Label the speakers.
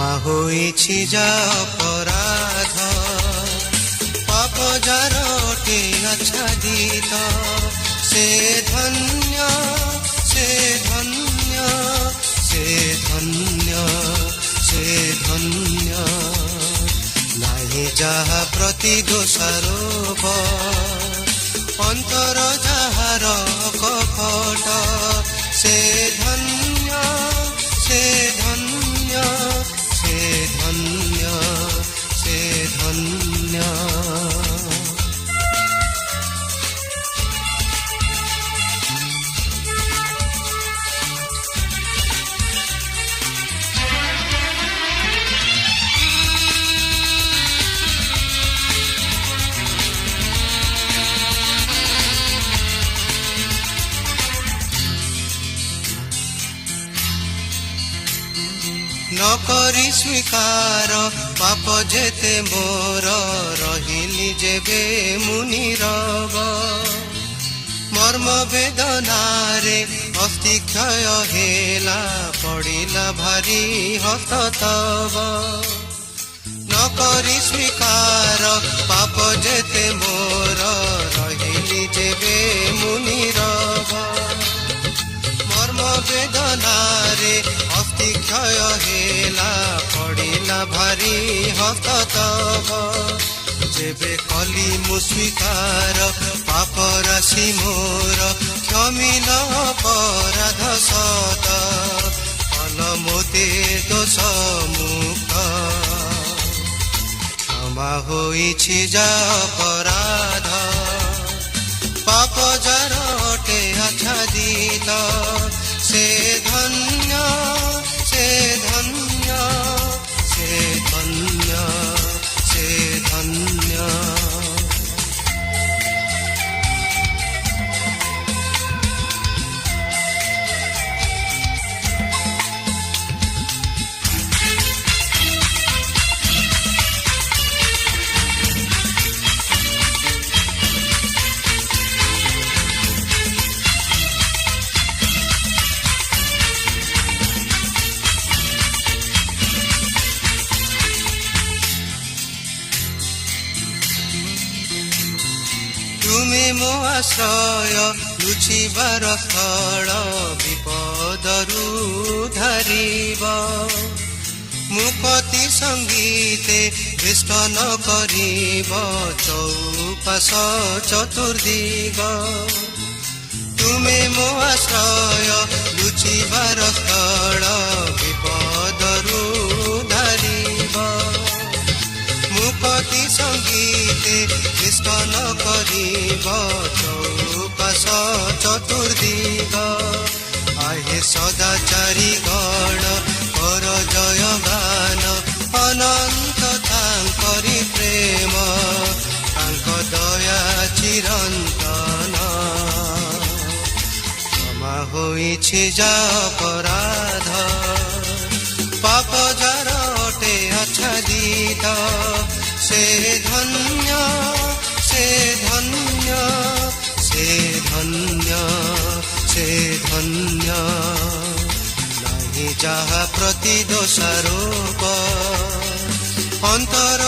Speaker 1: ক্ষমা হয়েছি যা অপরাধ পাপ যার অটে আচ্ছাদিত সে ধন্য সে ধন্য সে ধন্য সে ধন্য নাহি যাহা প্রতি দোষারোপ অন্তর যাহার কপট সে ধন্য সে ধন্য সে ধন্য সে ধন্য নকরি স্বীকার পাপ যেতে মোর রহিলি যেবে মুনিরব মর্ম বেদনারে অস্থি ক্ষয় হেলা পড়িলা ভারি হত তব নকরি স্বীকার পাপ যেতে মোর রহিলি যেবে মুনিরব মর্ম বেদনারে অস্থি ক্ষয় হেলা পড়িলা ভারি হস্ত তব যেবে কলি মু স্বীকার পাপ রাশি মোর ক্ষমিল অপরাধ সত ফল মোতে দোষ মুক্ত ক্ষমা হইছি যা অপরাধ পাপ যার অটে আচ্ছাদিত সে ধন্য সে ধন্য সে ধন্য সে ধন্য তুমি ମୋ ଆଶ୍ରୟ ଲୁଚିବାର ସ୍ଥଳ ବିପଦରୁ ଧରିବ ମୁକତି ସଙ୍ଗୀତେ ବେଷ୍ଟନ କରିବ ଚୌପାଶ ଚତୁର୍ଦିଗ ତୁମେ ମୋ ଆଶ୍ରୟ ଲୁଚିବାର ସ୍ଥଳ ବିପଦରୁ ଧରିବ মুকতি সঙ্গীতে বেষ্টন করিব চৌপাশ চতুর্দিগ আহে সদাচারী গণ কর জয় গান অনন্ত তাঙ্করি প্রেম তাঙ্ক দয়া চিরন্তন ক্ষমা হইছি যা অপরাধ পাপ যার অটে আচ্ছাদিত সে ধন্য সে ধন্য সে ধন্য সে ধন্য নাহি যাহা প্রতি দোষারোপ অন্তর